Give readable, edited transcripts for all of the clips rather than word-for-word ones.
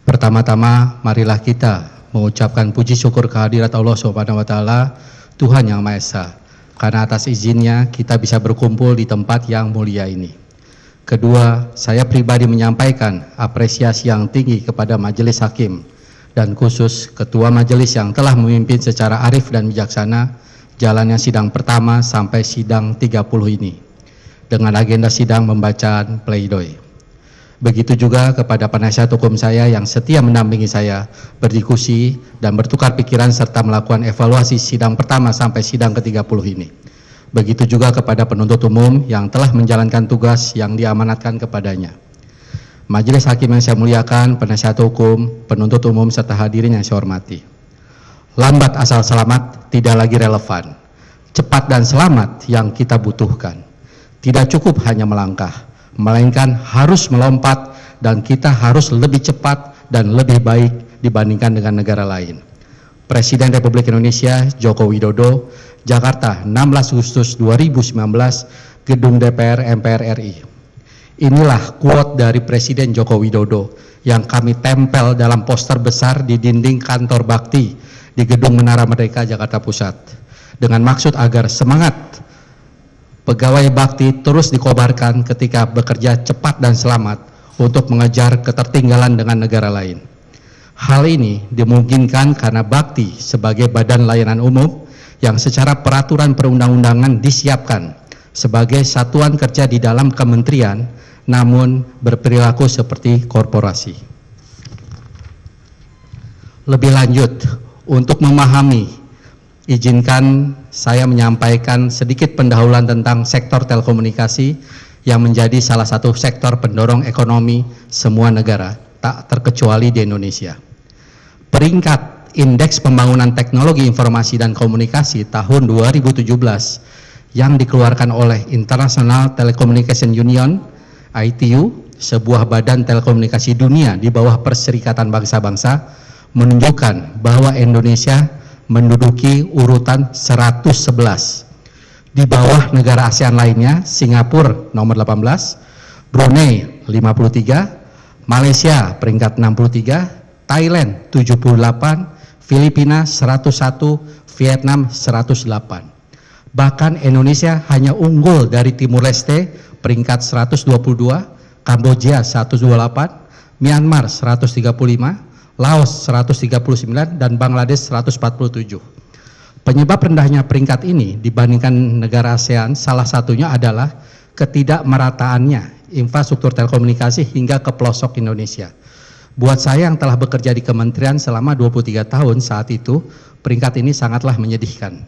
Pertama-tama, marilah kita mengucapkan puji syukur kehadirat Allah Subhanahu wa Ta'ala, Tuhan Yang Maha Esa, karena atas izinnya kita bisa berkumpul di tempat yang mulia ini. Kedua, saya pribadi menyampaikan apresiasi yang tinggi kepada Majelis Hakim dan khusus Ketua Majelis yang telah memimpin secara arif dan bijaksana jalannya sidang pertama sampai sidang 30 ini dengan agenda sidang pembacaan pledoi. Begitu juga kepada penasihat hukum saya yang setia mendampingi saya berdiskusi dan bertukar pikiran serta melakukan evaluasi sidang pertama sampai sidang ke-30 ini. Begitu juga kepada penuntut umum yang telah menjalankan tugas yang diamanatkan kepadanya. Majelis Hakim yang saya muliakan, penasihat hukum, penuntut umum serta hadirin yang saya hormati. Lambat asal selamat tidak lagi relevan. Cepat dan selamat yang kita butuhkan. Tidak cukup hanya melangkah, melainkan harus melompat, dan kita harus lebih cepat dan lebih baik dibandingkan dengan negara lain. Presiden Republik Indonesia Joko Widodo, Jakarta, 16 Agustus 2019, Gedung DPR MPR RI. Inilah quote dari Presiden Joko Widodo yang kami tempel dalam poster besar di dinding kantor bakti di Gedung Menara Merdeka, Jakarta Pusat, dengan maksud agar semangat pegawai bakti terus dikobarkan ketika bekerja cepat dan selamat untuk mengejar ketertinggalan dengan negara lain. Hal ini dimungkinkan karena bakti sebagai badan layanan umum yang secara peraturan perundang-undangan disiapkan sebagai satuan kerja di dalam kementerian, namun berperilaku seperti korporasi. Lebih lanjut, untuk memahami, izinkan saya menyampaikan sedikit pendahuluan tentang sektor telekomunikasi yang menjadi salah satu sektor pendorong ekonomi semua negara, tak terkecuali di Indonesia. Peringkat Indeks Pembangunan Teknologi Informasi dan Komunikasi tahun 2017 yang dikeluarkan oleh International Telecommunication Union, ITU, sebuah badan telekomunikasi dunia di bawah Perserikatan Bangsa-Bangsa, menunjukkan bahwa Indonesia menduduki urutan 111 di bawah negara ASEAN lainnya, Singapura nomor 18, Brunei 53, Malaysia peringkat 63, Thailand 78, Filipina 101, Vietnam 108. Bahkan Indonesia hanya unggul dari Timur Leste peringkat 122, Kamboja 128, Myanmar 135, Laos 139, dan Bangladesh 147. Penyebab rendahnya peringkat ini dibandingkan negara ASEAN salah satunya adalah ketidakmerataannya infrastruktur telekomunikasi hingga ke pelosok Indonesia. Buat saya yang telah bekerja di kementerian selama 23 tahun saat itu, peringkat ini sangatlah menyedihkan.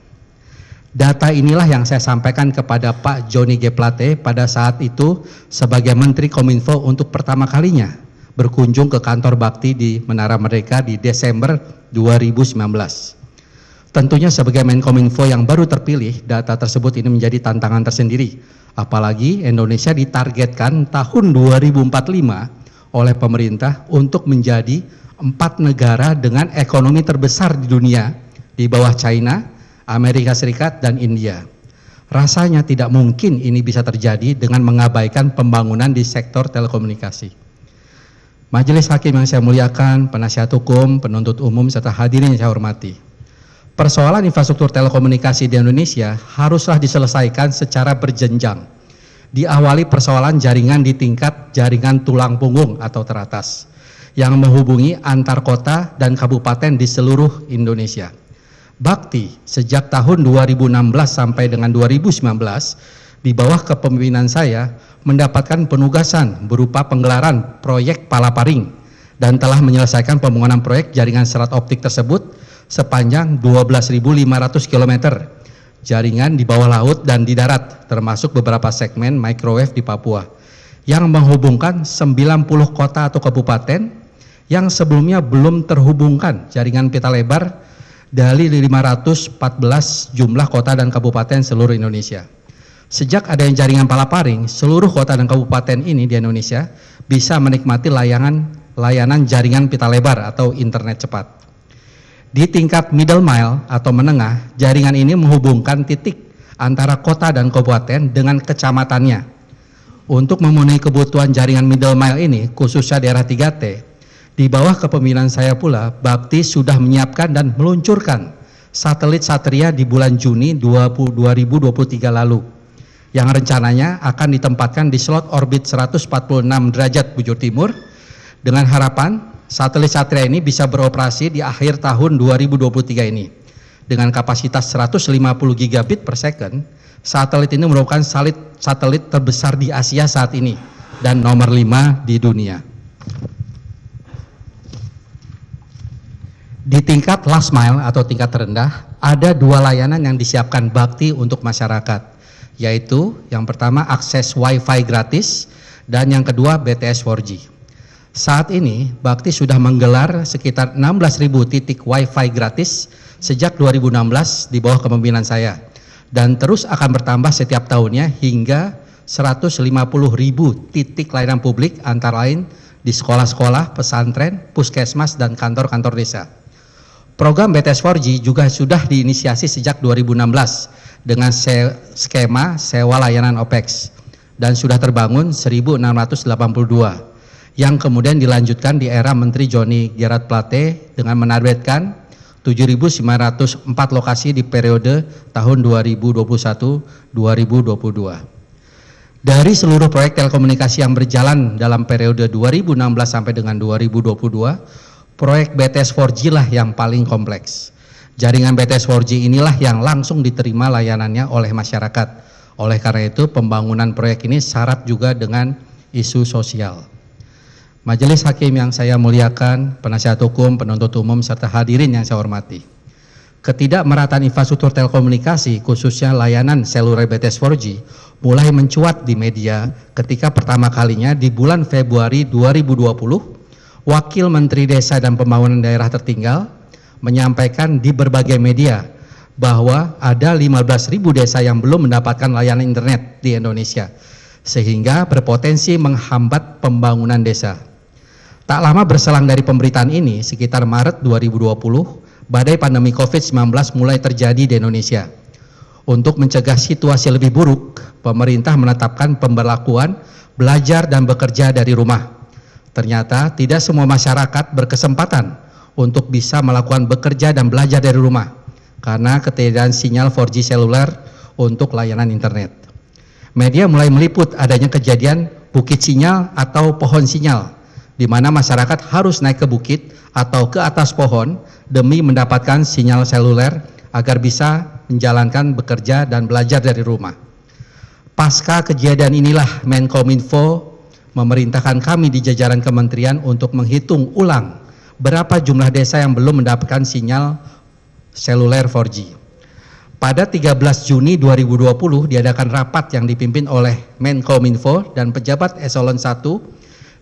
Data inilah yang saya sampaikan kepada Pak Johnny G. Plate pada saat itu sebagai Menteri Kominfo untuk pertama kalinya berkunjung ke kantor bakti di Menara Merdeka di Desember 2019. Tentunya sebagai Menkominfo yang baru terpilih, data tersebut ini menjadi tantangan tersendiri. Apalagi Indonesia ditargetkan tahun 2045 oleh pemerintah untuk menjadi 4 negara dengan ekonomi terbesar di dunia di bawah China, Amerika Serikat, dan India. Rasanya tidak mungkin ini bisa terjadi dengan mengabaikan pembangunan di sektor telekomunikasi. Majelis Hakim yang saya muliakan, penasihat hukum, penuntut umum, serta hadirin yang saya hormati. Persoalan infrastruktur telekomunikasi di Indonesia haruslah diselesaikan secara berjenjang. Diawali persoalan jaringan di tingkat jaringan tulang punggung atau teratas yang menghubungi antar kota dan kabupaten di seluruh Indonesia. Bakti sejak tahun 2016 sampai dengan 2019 di bawah kepemimpinan saya mendapatkan penugasan berupa penggelaran proyek Palaparing dan telah menyelesaikan pembangunan proyek jaringan serat optik tersebut sepanjang 12.500 km jaringan di bawah laut dan di darat, termasuk beberapa segmen microwave di Papua yang menghubungkan 90 kota atau kabupaten yang sebelumnya belum terhubungkan jaringan pita lebar dari 514 jumlah kota dan kabupaten seluruh Indonesia. Sejak adanya jaringan Palaparing, seluruh kota dan kabupaten ini di Indonesia bisa menikmati layanan jaringan pita lebar atau internet cepat. Di tingkat middle mile atau menengah, jaringan ini menghubungkan titik antara kota dan kabupaten dengan kecamatannya. Untuk memenuhi kebutuhan jaringan middle mile ini, khususnya daerah 3T, Di bawah kepemimpinan saya pula, Bakti sudah menyiapkan dan meluncurkan satelit Satria di bulan Juni 2023 lalu, yang rencananya akan ditempatkan di slot orbit 146 derajat bujur timur, dengan harapan satelit Satria ini bisa beroperasi di akhir tahun 2023 ini. Dengan kapasitas 150 gigabit per second, satelit ini merupakan satelit terbesar di Asia saat ini dan nomor 5 di dunia. Di tingkat last mile atau tingkat terendah, ada dua layanan yang disiapkan Bakti untuk masyarakat, yaitu yang pertama akses Wi-Fi gratis dan yang kedua BTS 4G. Saat ini Bakti sudah menggelar sekitar 16.000 titik Wi-Fi gratis sejak 2016 di bawah kepemimpinan saya, dan terus akan bertambah setiap tahunnya hingga 150.000 titik layanan publik antara lain di sekolah-sekolah, pesantren, puskesmas, dan kantor-kantor desa. Program BTS 4G juga sudah diinisiasi sejak 2016 dengan skema sewa layanan OPEX dan sudah terbangun 1.682 yang kemudian dilanjutkan di era Menteri Johnny Gerard Plate dengan menargetkan 7.904 lokasi di periode tahun 2021-2022. Dari seluruh proyek telekomunikasi yang berjalan dalam periode 2016 sampai dengan 2022, proyek BTS 4G lah yang paling kompleks. Jaringan BTS 4G inilah yang langsung diterima layanannya oleh masyarakat. Oleh karena itu, pembangunan proyek ini syarat juga dengan isu sosial. Majelis Hakim yang saya muliakan, penasihat hukum, penuntut umum, serta hadirin yang saya hormati. Ketidakmerataan infrastruktur telekomunikasi, khususnya layanan seluler BTS 4G, mulai mencuat di media ketika pertama kalinya di bulan Februari 2020, Wakil Menteri Desa dan Pembangunan Daerah Tertinggal menyampaikan di berbagai media bahwa ada 15.000 desa yang belum mendapatkan layanan internet di Indonesia, sehingga berpotensi menghambat pembangunan desa. Tak lama berselang dari pemberitaan ini, sekitar Maret 2020, badai pandemi COVID-19 mulai terjadi di Indonesia. Untuk mencegah situasi lebih buruk, pemerintah menetapkan pemberlakuan belajar dan bekerja dari rumah. Ternyata tidak semua masyarakat berkesempatan untuk bisa melakukan bekerja dan belajar dari rumah karena ketiadaan sinyal 4G seluler untuk layanan internet. Media mulai meliput adanya kejadian bukit sinyal atau pohon sinyal, di mana masyarakat harus naik ke bukit atau ke atas pohon demi mendapatkan sinyal seluler agar bisa menjalankan bekerja dan belajar dari rumah. Pasca kejadian inilah Menkominfo memerintahkan kami di jajaran kementerian untuk menghitung ulang berapa jumlah desa yang belum mendapatkan sinyal seluler 4G. Pada 13 Juni 2020 diadakan rapat yang dipimpin oleh Menkominfo dan pejabat eselon 1,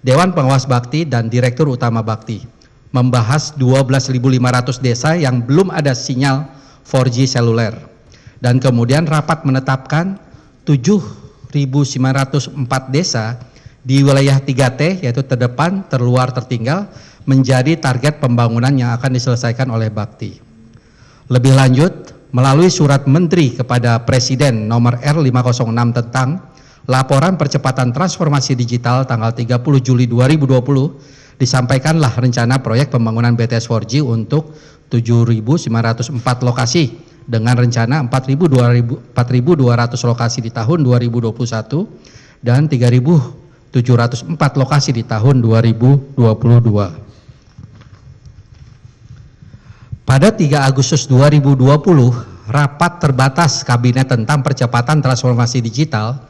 Dewan Pengawas Bakti dan Direktur Utama Bakti, membahas 12.500 desa yang belum ada sinyal 4G seluler. Dan kemudian rapat menetapkan 7.904 desa di wilayah 3T, yaitu terdepan, terluar, tertinggal, menjadi target pembangunan yang akan diselesaikan oleh Bakti. Lebih lanjut, melalui surat Menteri kepada Presiden nomor R506 tentang laporan percepatan transformasi digital tanggal 30 Juli 2020, disampaikanlah rencana proyek pembangunan BTS 4G untuk 7.904 lokasi dengan rencana 4.200 lokasi di tahun 2021 dan 3.704 lokasi di tahun 2022. Pada 3 Agustus 2020, rapat terbatas Kabinet tentang percepatan transformasi digital,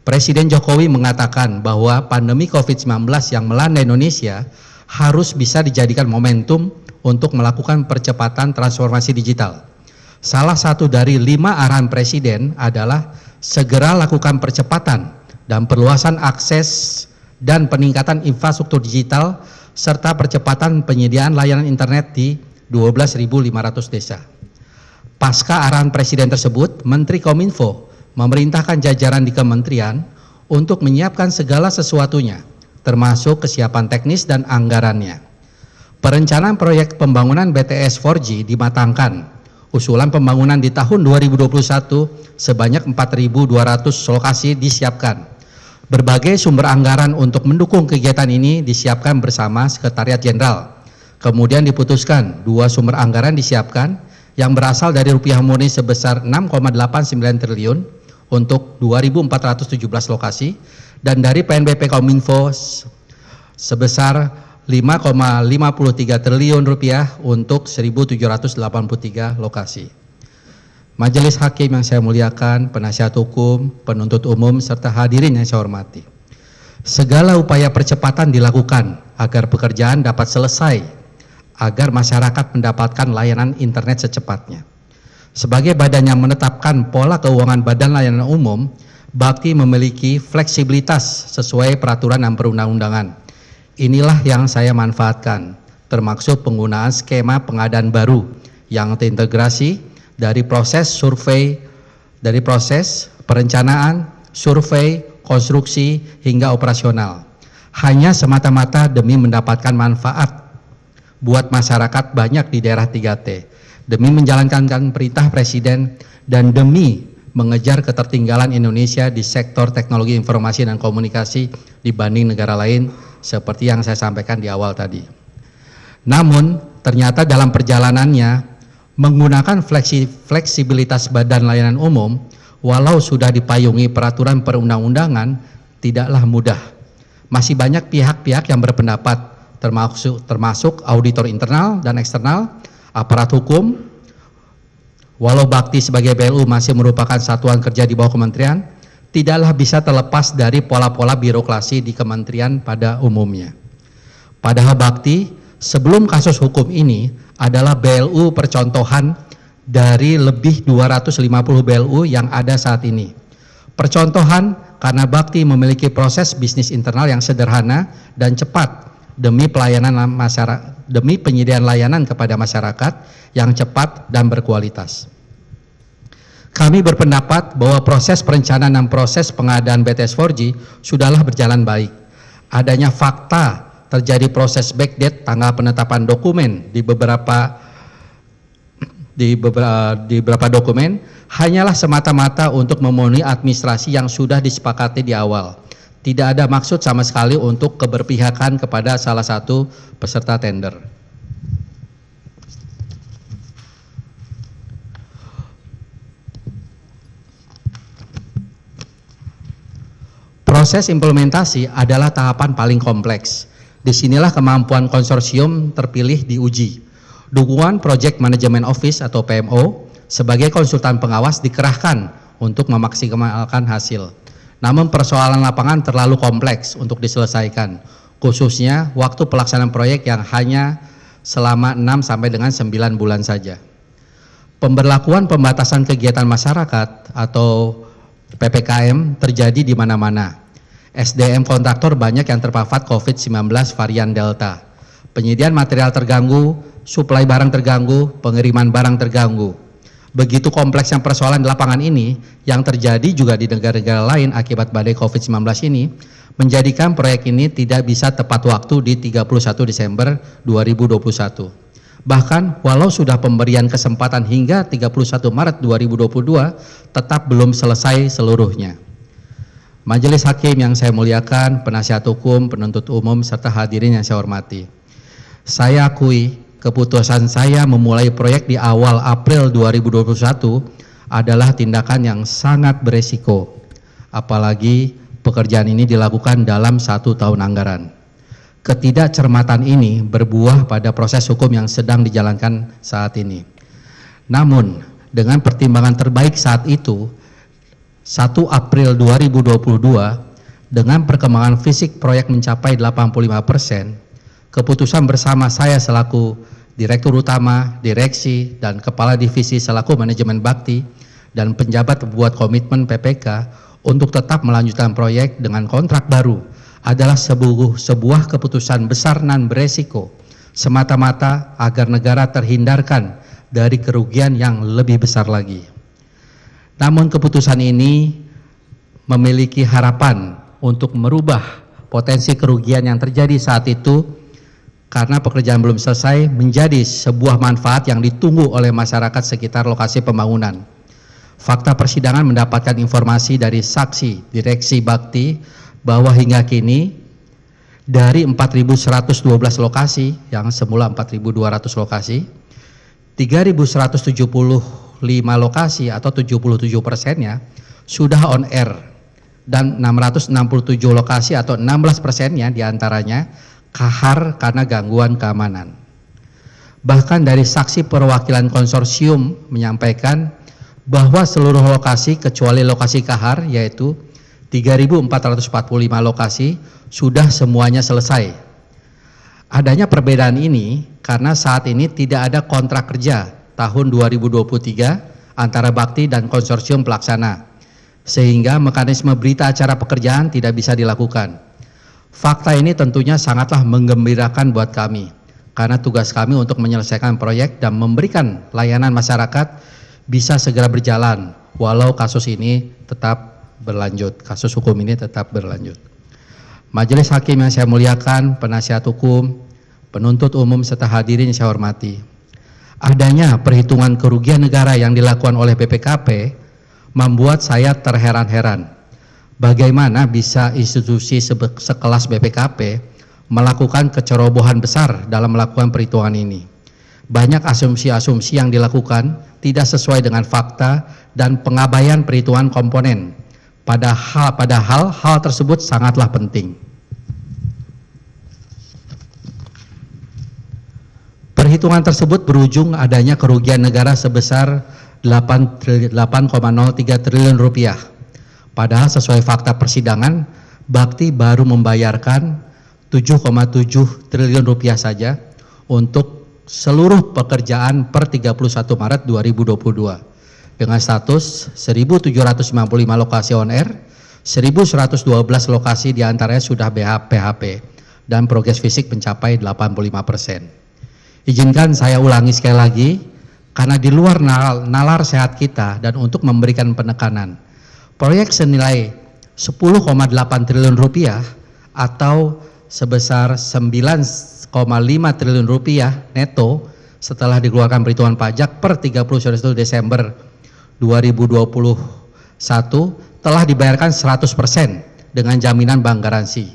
Presiden Jokowi mengatakan bahwa pandemi COVID-19 yang melanda Indonesia harus bisa dijadikan momentum untuk melakukan percepatan transformasi digital. Salah satu dari 5 arahan Presiden adalah segera lakukan percepatan dan perluasan akses dan peningkatan infrastruktur digital serta percepatan penyediaan layanan internet di 12.500 desa. Pasca arahan Presiden tersebut, Menteri Kominfo memerintahkan jajaran di kementerian untuk menyiapkan segala sesuatunya, termasuk kesiapan teknis dan anggarannya. Perencanaan proyek pembangunan BTS 4G dimatangkan. Usulan pembangunan di tahun 2021 sebanyak 4.200 lokasi disiapkan. Berbagai sumber anggaran untuk mendukung kegiatan ini disiapkan bersama Sekretariat Jenderal. Kemudian diputuskan 2 sumber anggaran disiapkan yang berasal dari rupiah murni sebesar 6,89 triliun untuk 2.417 lokasi dan dari PNBP Kominfo sebesar 5,53 triliun rupiah untuk 1.783 lokasi. Majelis Hakim yang saya muliakan, penasihat hukum, penuntut umum, serta hadirin yang saya hormati. Segala upaya percepatan dilakukan agar pekerjaan dapat selesai, agar masyarakat mendapatkan layanan internet secepatnya. Sebagai badan yang menetapkan pola keuangan Badan Layanan Umum, Bakti memiliki fleksibilitas sesuai peraturan dan perundang-undangan. Inilah yang saya manfaatkan, termasuk penggunaan skema pengadaan baru yang terintegrasi dari proses survei, dari proses perencanaan, survei, konstruksi, hingga operasional. Hanya semata-mata demi mendapatkan manfaat buat masyarakat banyak di daerah 3T, demi menjalankan perintah Presiden, dan demi mengejar ketertinggalan Indonesia di sektor teknologi informasi dan komunikasi dibanding negara lain, seperti yang saya sampaikan di awal tadi. Namun, ternyata dalam perjalanannya, menggunakan fleksibilitas Badan Layanan Umum, walau sudah dipayungi peraturan perundang-undangan, tidaklah mudah. Masih banyak pihak-pihak yang berpendapat, termasuk auditor internal dan eksternal, aparat hukum. Walau Bakti sebagai BLU masih merupakan satuan kerja di bawah kementerian, tidaklah bisa terlepas dari pola-pola birokrasi di kementerian pada umumnya. Padahal Bakti sebelum kasus hukum ini adalah BLU percontohan dari lebih 250 BLU yang ada saat ini. Percontohan karena Bakti memiliki proses bisnis internal yang sederhana dan cepat demi pelayanan masyarakat, demi penyediaan layanan kepada masyarakat yang cepat dan berkualitas. Kami berpendapat bahwa proses perencanaan dan proses pengadaan BTS 4G sudahlah berjalan baik. Adanya fakta terjadi proses backdate tanggal penetapan dokumen di beberapa dokumen hanyalah semata-mata untuk memenuhi administrasi yang sudah disepakati di awal. Tidak ada maksud sama sekali untuk keberpihakan kepada salah satu peserta tender. Proses implementasi adalah tahapan paling kompleks. Disinilah kemampuan konsorsium terpilih diuji. Dukungan Project Management Office atau PMO sebagai konsultan pengawas dikerahkan untuk memaksimalkan hasil. Namun persoalan lapangan terlalu kompleks untuk diselesaikan, khususnya waktu pelaksanaan proyek yang hanya selama 6 sampai dengan 9 bulan saja. Pemberlakuan pembatasan kegiatan masyarakat atau PPKM terjadi di mana-mana. SDM kontraktor banyak yang terpapar COVID-19 varian Delta. Penyediaan material terganggu, suplai barang terganggu, pengiriman barang terganggu. Begitu kompleksnya persoalan di lapangan ini yang terjadi juga di negara-negara lain akibat badai COVID-19 ini, menjadikan proyek ini tidak bisa tepat waktu di 31 Desember 2021. Bahkan walau sudah pemberian kesempatan hingga 31 Maret 2022, tetap belum selesai seluruhnya. Majelis Hakim yang saya muliakan, penasihat hukum, penuntut umum, serta hadirin yang saya hormati. Saya akui keputusan saya memulai proyek di awal April 2021 adalah tindakan yang sangat beresiko. Apalagi pekerjaan ini dilakukan dalam 1 tahun anggaran. Ketidakcermatan ini berbuah pada proses hukum yang sedang dijalankan saat ini. Namun, dengan pertimbangan terbaik saat itu, 1 April 2022, dengan perkembangan fisik proyek mencapai 85%, keputusan bersama saya selaku Direktur Utama, Direksi, dan Kepala Divisi selaku Manajemen Bakti, dan penjabat membuat komitmen PPK untuk tetap melanjutkan proyek dengan kontrak baru adalah sebuah keputusan besar dan beresiko, semata-mata agar negara terhindarkan dari kerugian yang lebih besar lagi. Namun keputusan ini memiliki harapan untuk merubah potensi kerugian yang terjadi saat itu karena pekerjaan belum selesai menjadi sebuah manfaat yang ditunggu oleh masyarakat sekitar lokasi pembangunan. Fakta persidangan mendapatkan informasi dari saksi Direksi Bakti bahwa hingga kini dari 4.112 lokasi yang semula 4.200 lokasi, 3.175 lokasi atau 77%-nya sudah on air, dan 667 lokasi atau 16%-nya diantaranya kahar karena gangguan keamanan. Bahkan dari saksi perwakilan konsorsium menyampaikan bahwa seluruh lokasi kecuali lokasi kahar, yaitu 3.445 lokasi, sudah semuanya selesai. Adanya perbedaan ini karena saat ini tidak ada kontrak kerja tahun 2023 antara Bakti dan konsorsium pelaksana, sehingga mekanisme berita acara pekerjaan tidak bisa dilakukan. Fakta ini tentunya sangatlah menggembirakan buat kami, karena tugas kami untuk menyelesaikan proyek dan memberikan layanan masyarakat bisa segera berjalan, walau kasus ini tetap berlanjut, kasus hukum ini tetap berlanjut. Majelis Hakim yang saya muliakan, penasihat hukum, penuntut umum serta hadirin yang saya hormati, adanya perhitungan kerugian negara yang dilakukan oleh BPKP membuat saya terheran-heran. Bagaimana bisa institusi sekelas BPKP melakukan kecerobohan besar dalam melakukan perhitungan ini? Banyak asumsi-asumsi yang dilakukan tidak sesuai dengan fakta dan pengabaian perhitungan komponen. Padahal hal tersebut sangatlah penting. Perhitungan tersebut berujung adanya kerugian negara sebesar 8,03 triliun rupiah. Padahal sesuai fakta persidangan, Bakti baru membayarkan 7,7 triliun rupiah saja untuk seluruh pekerjaan per 31 Maret 2022 dengan status 1.755 lokasi on air, 1.112 lokasi diantaranya sudah PHP dan progres fisik mencapai 85%. Izinkan saya ulangi sekali lagi, karena di luar nalar sehat kita dan untuk memberikan penekanan, proyek senilai 10,8 triliun rupiah atau sebesar 9,5 triliun rupiah neto setelah dikeluarkan perhitungan pajak per 31 Desember 2021 telah dibayarkan 100% dengan jaminan bank garansi.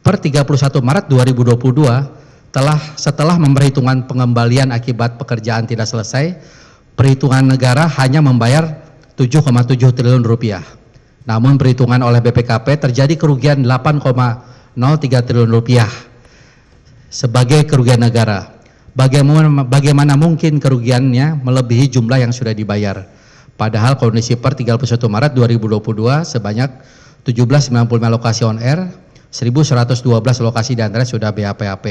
Per 31 Maret 2022 setelah memperhitungkan pengembalian akibat pekerjaan tidak selesai, perhitungan negara hanya membayar 7,7 triliun rupiah. Namun perhitungan oleh BPKP terjadi kerugian 8,03 triliun rupiah sebagai kerugian negara. Bagaimana mungkin kerugiannya melebihi jumlah yang sudah dibayar? Padahal kondisi per 31 Maret 2022 sebanyak 1795 lokasi on air, 1.112 lokasi diantaranya sudah BAPAP,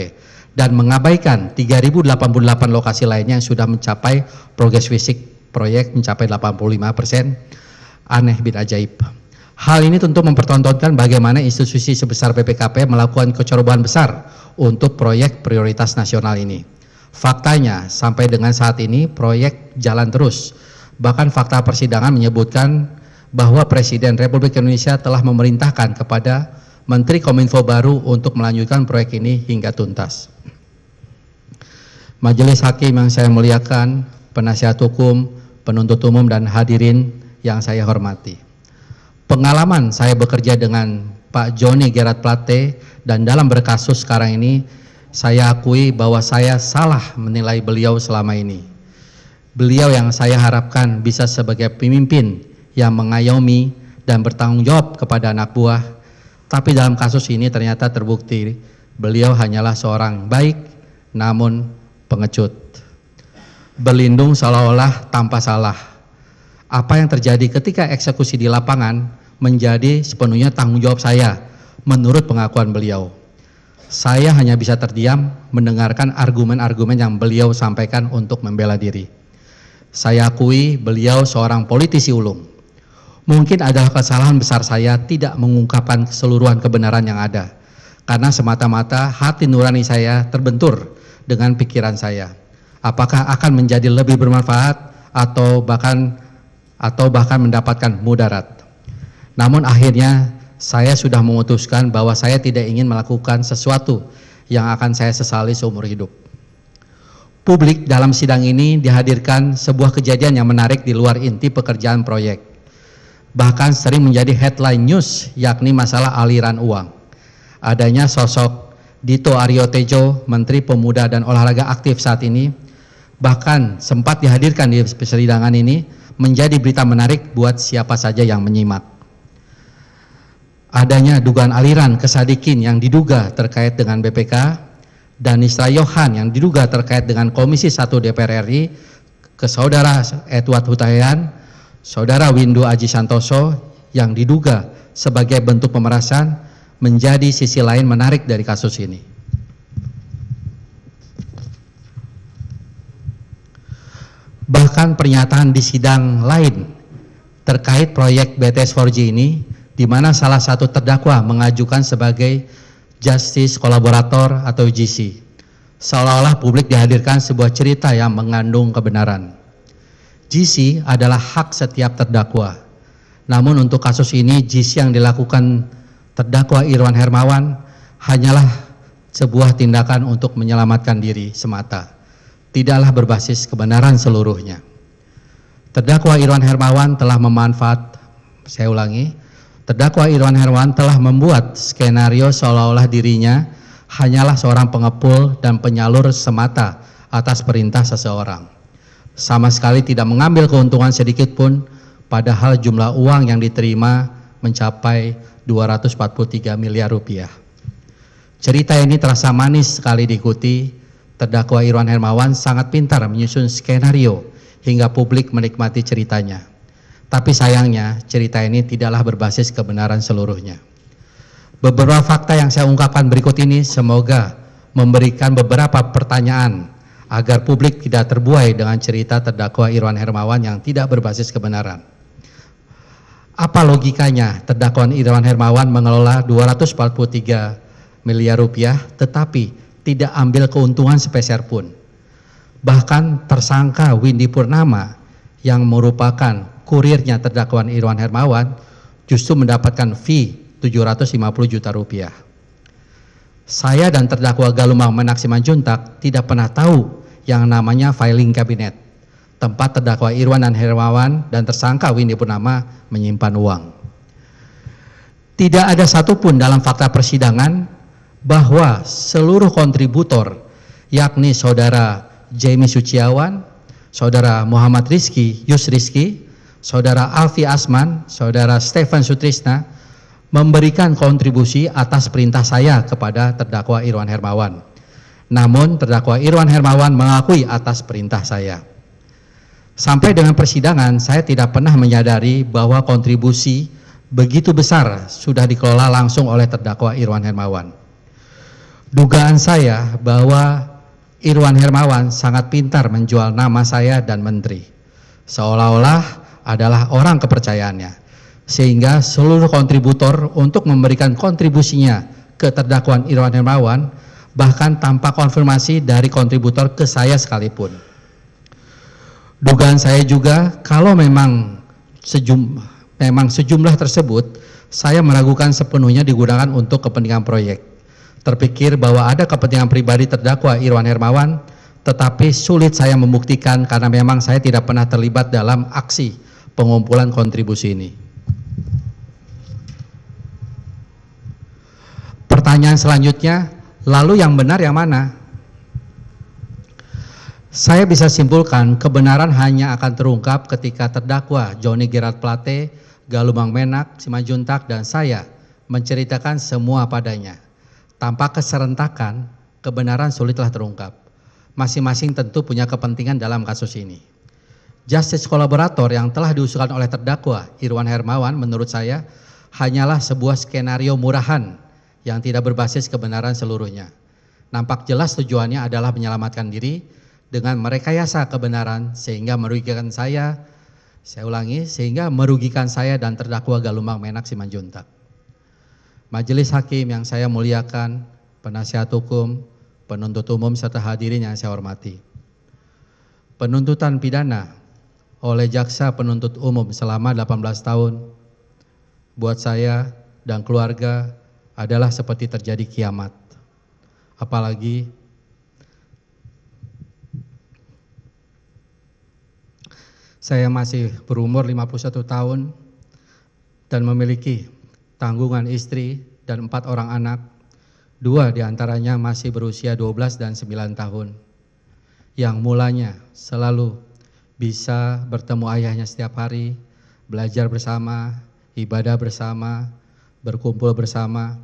dan mengabaikan 3.088 lokasi lainnya yang sudah mencapai progres fisik proyek mencapai 85%. Aneh bin ajaib. Hal ini tentu mempertontonkan bagaimana institusi sebesar BPKP melakukan kecerobohan besar untuk proyek prioritas nasional ini. Faktanya sampai dengan saat ini proyek jalan terus. Bahkan fakta persidangan menyebutkan bahwa Presiden Republik Indonesia telah memerintahkan kepada Menteri Kominfo baru untuk melanjutkan proyek ini hingga tuntas. Majelis Hakim yang saya muliakan, penasihat hukum, penuntut umum dan hadirin yang saya hormati. Pengalaman saya bekerja dengan Pak Joni Gerard Plate dan dalam berkasus sekarang ini, saya akui bahwa saya salah menilai beliau selama ini. Beliau yang saya harapkan bisa sebagai pemimpin yang mengayomi dan bertanggung jawab kepada anak buah, tapi dalam kasus ini ternyata terbukti beliau hanyalah seorang baik namun pengecut. Berlindung seolah-olah tanpa salah. Apa yang terjadi ketika eksekusi di lapangan menjadi sepenuhnya tanggung jawab saya menurut pengakuan beliau. Saya hanya bisa terdiam mendengarkan argumen-argumen yang beliau sampaikan untuk membela diri. Saya akui beliau seorang politisi ulung. Mungkin adalah kesalahan besar saya tidak mengungkapkan keseluruhan kebenaran yang ada, karena semata-mata hati nurani saya terbentur dengan pikiran saya. Apakah akan menjadi lebih bermanfaat atau bahkan mendapatkan mudarat. Namun akhirnya saya sudah memutuskan bahwa saya tidak ingin melakukan sesuatu yang akan saya sesali seumur hidup. Publik dalam sidang ini dihadirkan sebuah kejadian yang menarik di luar inti pekerjaan proyek. bahkan sering menjadi headline news, yakni masalah aliran uang. Adanya sosok Dito Aryo Tejo, Menteri Pemuda dan Olahraga aktif saat ini, bahkan sempat dihadirkan di persidangan ini, menjadi berita menarik buat siapa saja yang menyimak. Adanya dugaan aliran ke Sadikin yang diduga terkait dengan BPK, dan Isra Yohan yang diduga terkait dengan Komisi 1 DPR RI, ke Saudara Edward Hutahian, Saudara Windu Aji Santoso yang diduga sebagai bentuk pemerasan, menjadi sisi lain menarik dari kasus ini. Bahkan pernyataan di sidang lain terkait proyek BTS 4G ini, di mana salah satu terdakwa mengajukan sebagai Justice Kolaborator atau GC, seolah-olah publik dihadirkan sebuah cerita yang mengandung kebenaran. GC adalah hak setiap terdakwa. Namun untuk kasus ini, GC yang dilakukan terdakwa Irwan Hermawan hanyalah sebuah tindakan untuk menyelamatkan diri semata, tidaklah berbasis kebenaran seluruhnya. Terdakwa Irwan Hermawan telah terdakwa Irwan Hermawan telah membuat skenario seolah-olah dirinya hanyalah seorang pengepul dan penyalur semata atas perintah seseorang. Sama sekali tidak mengambil keuntungan sedikit pun, padahal jumlah uang yang diterima mencapai 243 miliar rupiah. Cerita ini terasa manis sekali diikuti. Terdakwa Irwan Hermawan sangat pintar menyusun skenario hingga publik menikmati ceritanya. Tapi sayangnya cerita ini tidaklah berbasis kebenaran seluruhnya. Beberapa fakta yang saya ungkapkan berikut ini semoga memberikan beberapa pertanyaan agar publik tidak terbuai dengan cerita terdakwa Irwan Hermawan yang tidak berbasis kebenaran. Apa logikanya terdakwa Irwan Hermawan mengelola 243 miliar rupiah tetapi tidak ambil keuntungan sepeser pun? Bahkan tersangka Windy Purnama yang merupakan kurirnya terdakwa Irwan Hermawan justru mendapatkan fee 750 juta rupiah. Saya dan terdakwa Galumang Menak Simanjuntak tidak pernah tahu yang namanya filing kabinet, tempat terdakwa Irwan dan Hermawan dan tersangka Windy Purnama menyimpan uang. Tidak ada satupun dalam fakta persidangan bahwa seluruh kontributor, yakni Saudara Jamie Suciawan, Saudara Muhammad Rizky, Yus Rizky, Saudara Alfi Asman, Saudara Stefan Sutrisna memberikan kontribusi atas perintah saya kepada terdakwa Irwan Hermawan. Namun terdakwa Irwan Hermawan mengakui atas perintah saya. Sampai dengan persidangan, saya tidak pernah menyadari bahwa kontribusi begitu besar sudah dikelola langsung oleh terdakwa Irwan Hermawan. Dugaan saya bahwa Irwan Hermawan sangat pintar menjual nama saya dan menteri, seolah-olah adalah orang kepercayaannya, sehingga seluruh kontributor untuk memberikan kontribusinya ke terdakwa Irwan Hermawan, bahkan tanpa konfirmasi dari kontributor ke saya sekalipun. Dugaan saya juga kalau memang sejumlah tersebut saya meragukan sepenuhnya digunakan untuk kepentingan proyek. Terpikir bahwa ada kepentingan pribadi terdakwa Irwan Hermawan, tetapi sulit saya membuktikan karena memang saya tidak pernah terlibat dalam aksi pengumpulan kontribusi ini. Pertanyaan selanjutnya, lalu yang benar yang mana? Saya bisa simpulkan kebenaran hanya akan terungkap ketika terdakwa Johnny Gerard Plate, Galumang Menak Simanjuntak dan saya menceritakan semua padanya. Tanpa keserentakan, kebenaran sulitlah terungkap. Masing-masing tentu punya kepentingan dalam kasus ini. Justice Kolaborator yang telah diusulkan oleh terdakwa Irwan Hermawan menurut saya hanyalah sebuah skenario murahan yang tidak berbasis kebenaran seluruhnya. Nampak jelas tujuannya adalah menyelamatkan diri dengan merekayasa kebenaran sehingga merugikan saya merugikan saya dan terdakwa Galumang Menak Simanjuntak. Majelis Hakim yang saya muliakan, penasihat hukum, penuntut umum serta hadirin yang saya hormati. Penuntutan pidana oleh jaksa penuntut umum selama 18 tahun buat saya dan keluarga adalah seperti terjadi kiamat. Apalagi saya masih berumur 51 tahun dan memiliki tanggungan istri dan 4 orang anak, 2 diantaranya masih berusia 12 dan 9 tahun, yang mulanya selalu bisa bertemu ayahnya setiap hari, belajar bersama, ibadah bersama, berkumpul bersama,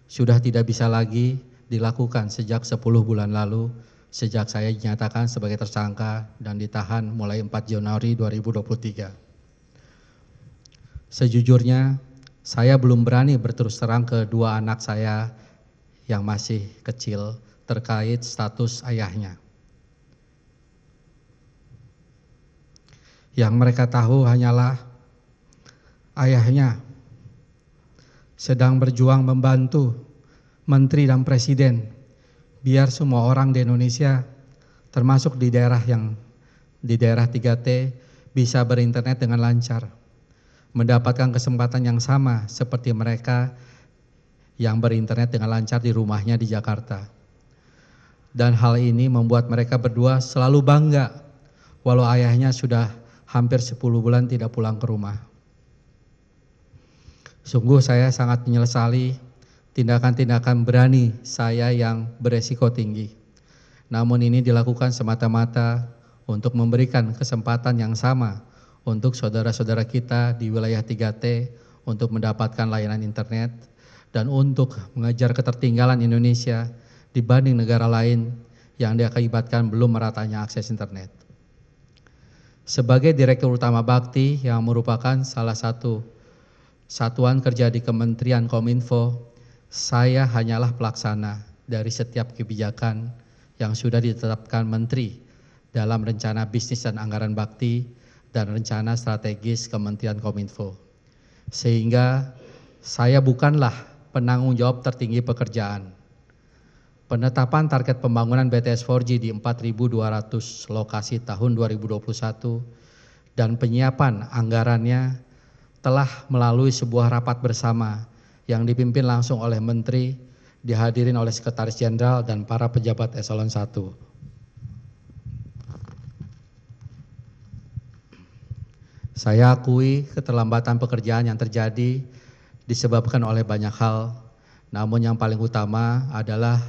sudah tidak bisa lagi dilakukan sejak 10 bulan lalu, sejak saya dinyatakan sebagai tersangka dan ditahan mulai 4 Januari 2023. Sejujurnya, saya belum berani berterus terang ke 2 anak saya yang masih kecil terkait status ayahnya. Yang mereka tahu hanyalah ayahnya sedang berjuang membantu menteri dan presiden biar semua orang di Indonesia, termasuk di daerah 3T, bisa berinternet dengan lancar, mendapatkan kesempatan yang sama seperti mereka yang berinternet dengan lancar di rumahnya di Jakarta. Dan hal ini membuat mereka berdua selalu bangga walau ayahnya sudah hampir 10 bulan tidak pulang ke rumah. Sungguh saya sangat menyesali tindakan-tindakan berani saya yang beresiko tinggi. Namun ini dilakukan semata-mata untuk memberikan kesempatan yang sama untuk saudara-saudara kita di wilayah 3T untuk mendapatkan layanan internet dan untuk mengejar ketertinggalan Indonesia dibanding negara lain yang diakibatkan belum meratanya akses internet. Sebagai Direktur Utama Bakti yang merupakan salah satu satuan kerja di Kementerian Kominfo, saya hanyalah pelaksana dari setiap kebijakan yang sudah ditetapkan Menteri dalam rencana bisnis dan anggaran bakti dan rencana strategis Kementerian Kominfo. Sehingga saya bukanlah penanggung jawab tertinggi pekerjaan. Penetapan target pembangunan BTS 4G di 4.200 lokasi tahun 2021 dan penyiapan anggarannya telah melalui sebuah rapat bersama yang dipimpin langsung oleh Menteri, dihadirin oleh Sekretaris Jenderal dan para pejabat eselon 1. Saya akui keterlambatan pekerjaan yang terjadi disebabkan oleh banyak hal, namun yang paling utama adalah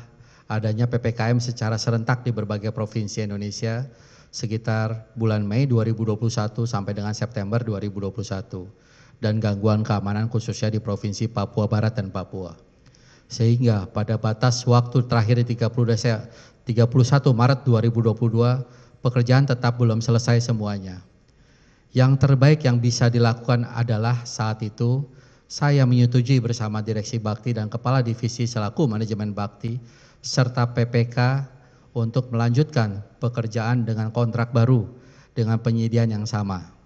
adanya PPKM secara serentak di berbagai provinsi Indonesia sekitar bulan Mei 2021 sampai dengan September 2021. Dan gangguan keamanan khususnya di Provinsi Papua Barat dan Papua. Sehingga pada batas waktu terakhir di 31 Maret 2022, pekerjaan tetap belum selesai semuanya. Yang terbaik yang bisa dilakukan adalah saat itu, saya menyetujui bersama Direksi Bakti dan Kepala Divisi selaku Manajemen Bakti, serta PPK untuk melanjutkan pekerjaan dengan kontrak baru dengan penyediaan yang sama.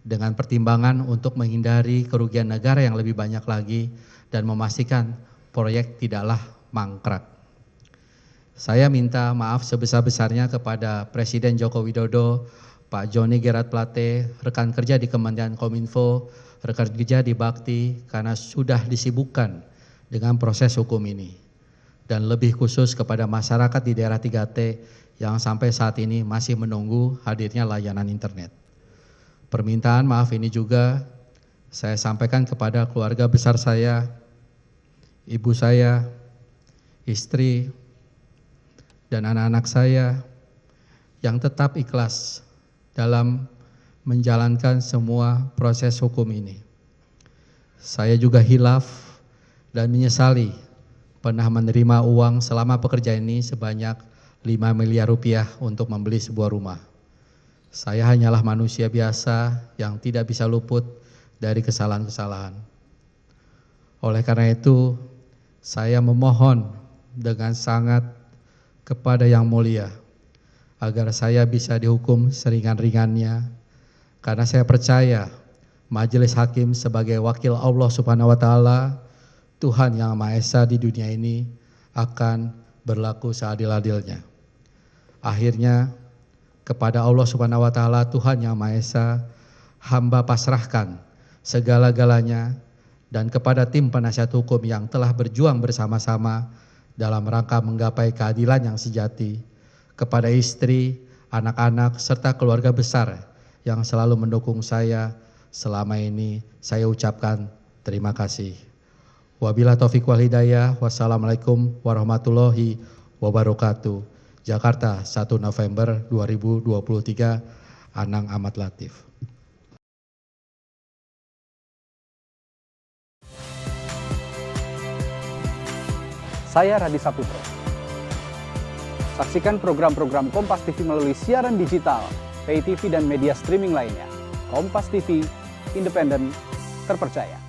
Dengan pertimbangan untuk menghindari kerugian negara yang lebih banyak lagi dan memastikan proyek tidaklah mangkrak. Saya minta maaf sebesar-besarnya kepada Presiden Joko Widodo, Pak Joni Gerard Plate, rekan kerja di Kementerian Kominfo, rekan kerja di Bakti karena sudah disibukkan dengan proses hukum ini. Dan lebih khusus kepada masyarakat di daerah 3T yang sampai saat ini masih menunggu hadirnya layanan internet. Permintaan maaf ini juga saya sampaikan kepada keluarga besar saya, ibu saya, istri, dan anak-anak saya yang tetap ikhlas dalam menjalankan semua proses hukum ini. Saya juga hilaf dan menyesali pernah menerima uang selama pekerjaan ini sebanyak 5 miliar rupiah untuk membeli sebuah rumah. Saya hanyalah manusia biasa yang tidak bisa luput dari kesalahan-kesalahan. Oleh karena itu, saya memohon dengan sangat kepada Yang Mulia agar saya bisa dihukum seringan-ringannya, karena saya percaya Majelis Hakim sebagai wakil Allah Subhanahu wa Ta'ala, Tuhan yang Maha Esa di dunia ini akan berlaku seadil-adilnya. Akhirnya, kepada Allah Subhanahu wa Ta'ala, Tuhan yang Maha Esa, hamba pasrahkan segala-galanya, dan kepada tim penasihat hukum yang telah berjuang bersama-sama dalam rangka menggapai keadilan yang sejati, kepada istri, anak-anak, serta keluarga besar yang selalu mendukung saya selama ini saya ucapkan terima kasih. Wabillahi taufiq wal hidayah. Wassalamualaikum warahmatullahi wabarakatuh. Jakarta, 1 November 2023, Anang Ahmad Latif. Saya Radi Saputro. Saksikan program-program Kompas TV melalui siaran digital, pay TV dan media streaming lainnya. Kompas TV, independen, terpercaya.